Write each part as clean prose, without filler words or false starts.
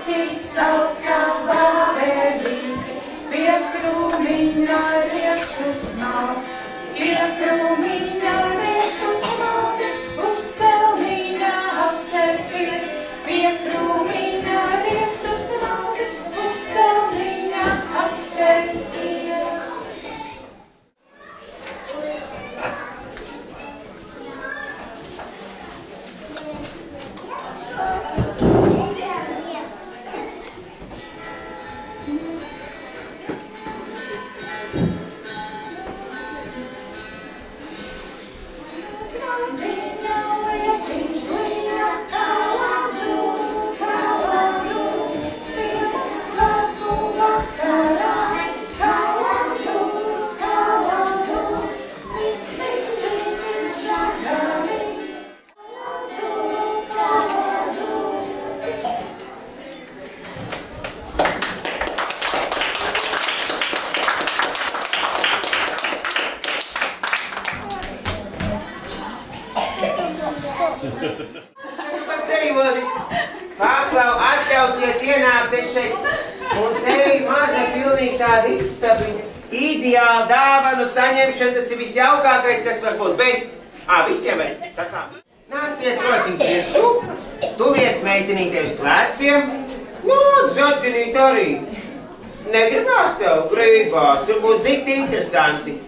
Tīt saucam Bābelīti, pie krūmiņa riekstu smalti, pie krūmiņa riekstu smalti, uz celmiņa apsēsties, pie krūmiņa riekstu smalti, uz celmiņa apsēsties. Paklau, atļausiet ienākt te šeit, un te ir maza pilnīgi tāda istabiņa. Ideāla dāvanu saņemšana, tas ir visjaukākais, kas var būt, bet, visiem ir, tā kā. Nāc, liec rociņas virsū, tu liec meitenītei uz pleciem, zaķinīt arī. Negribās tev? Gribās, tur būs dikti interesanti.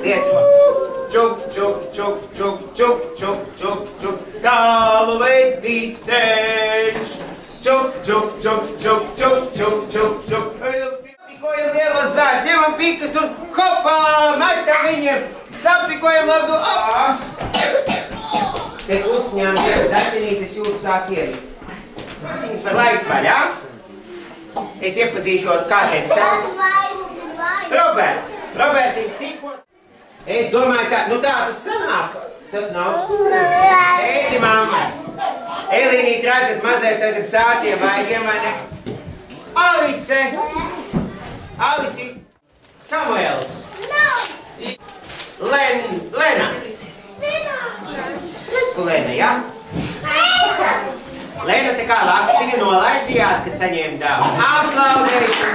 Liec rociņas. Čuk, čuk, čuk, čuk, čuk, čuk, čuk, čuk, tālu vedīs ceļš. Čuk, čuk, čuk, čuk, čuk, čuk, čuk, čuk. Sapikojam lielos zvērs, ņemam pikas un hopā, metam viņiem. Sapikojam labdu, Te uzņem, zaķinītes jūtu sāk ielikt. Viņas var laist vaļā. Es iepazīšos, kā tevi sauc. Roberts. Robertiņ, tikko. Es domāju, tā tas sanāk. Tas nav Ēdi, mammas. Elīnīt, redzat, mazliet tagad sāķiem vaigiem, vai ne? Alise. Alisīt. Samuels. Lena. Redku Lena, ja? Lena te kā laksiņa nolaizījās, ka saņēma dāvu. Aplaudējuši.